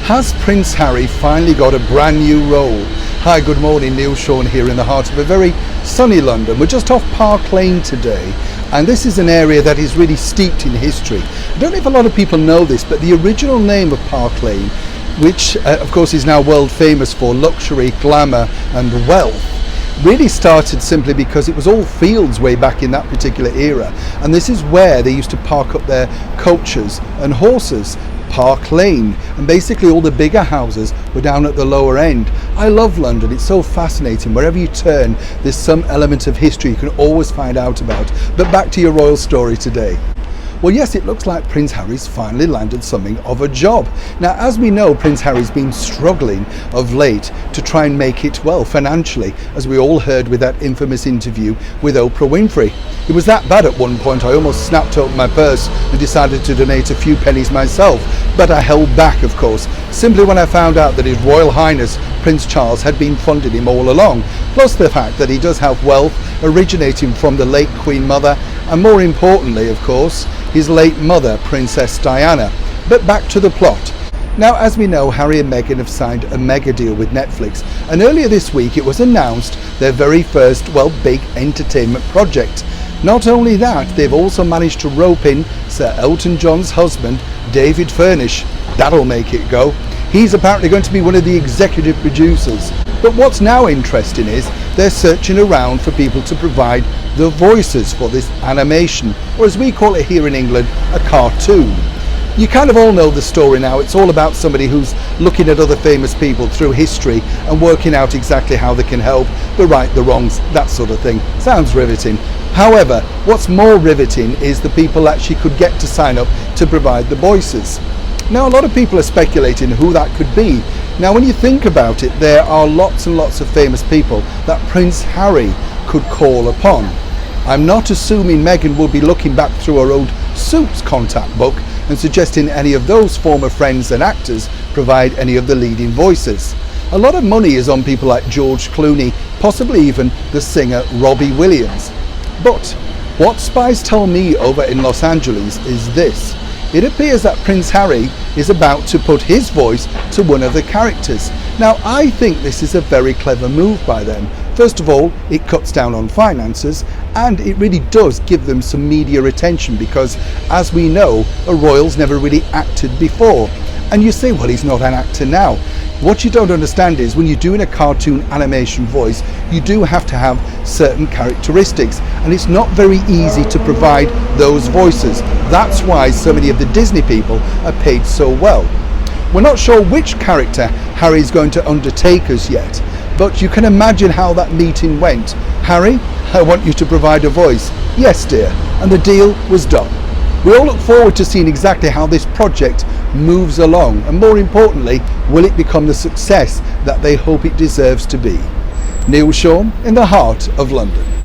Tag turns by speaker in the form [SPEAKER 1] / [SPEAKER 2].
[SPEAKER 1] Has Prince Harry finally got a brand new role? Hi, good morning, Neil Sean here in the heart of a very sunny London. We're just off Park Lane today, and this is an area that is really steeped in history. I don't know if a lot of people know this, but the original name of Park Lane, which of course is now world famous for luxury, glamour and wealth, really started simply because it was all fields way back in that particular era, and this is where they used to park up their coaches and horses. Park Lane, and basically all the bigger houses were down at the lower end. I love London, it's so fascinating. Wherever you turn, there's some element of history you can always find out about. But back to your royal story today. Well, yes, it looks like Prince Harry's finally landed something of a job. Now, as we know, Prince Harry's been struggling of late to try and make it well financially, as we all heard with that infamous interview with Oprah Winfrey. It was that bad at one point, I almost snapped open my purse and decided to donate a few pennies myself, but I held back, of course, simply when I found out that His Royal Highness Prince Charles had been funding him all along, plus the fact that he does have wealth originating from the late Queen Mother, and more importantly, of course, his late mother, Princess Diana. But back to the plot. Now, as we know, Harry and Meghan have signed a mega deal with Netflix, and earlier this week it was announced their very first, big entertainment project. Not only that, they've also managed to rope in Sir Elton John's husband, David Furnish. That'll make it go. He's apparently going to be one of the executive producers. But what's now interesting is they're searching around for people to provide the voices for this animation, or as we call it here in England, a cartoon. You kind of all know the story now. It's all about somebody who's looking at other famous people through history and working out exactly how they can help, the right, the wrongs, that sort of thing. Sounds riveting. However, what's more riveting is the people that she could get to sign up to provide the voices. Now, a lot of people are speculating who that could be. Now, when you think about it, there are lots and lots of famous people that Prince Harry could call upon. I'm not assuming Meghan will be looking back through her old Suits contact book and suggesting any of those former friends and actors provide any of the leading voices. A lot of money is on people like George Clooney, possibly even the singer Robbie Williams. But what spies tell me over in Los Angeles is this. It appears that Prince Harry is about to put his voice to one of the characters. Now, I think this is a very clever move by them. First of all, it cuts down on finances, and it really does give them some media attention because, as we know, a royal's never really acted before. And you say, well, he's not an actor now. What you don't understand is when you're doing a cartoon animation voice, you do have to have certain characteristics, and it's not very easy to provide those voices. That's why so many of the Disney people are paid so well. We're not sure which character Harry's going to undertake as yet, but you can imagine how that meeting went. Harry, I want you to provide a voice. Yes, dear. And the deal was done. We all look forward to seeing exactly how this project moves along, and more importantly, will it become the success that they hope it deserves to be. Neil Sean in the heart of London.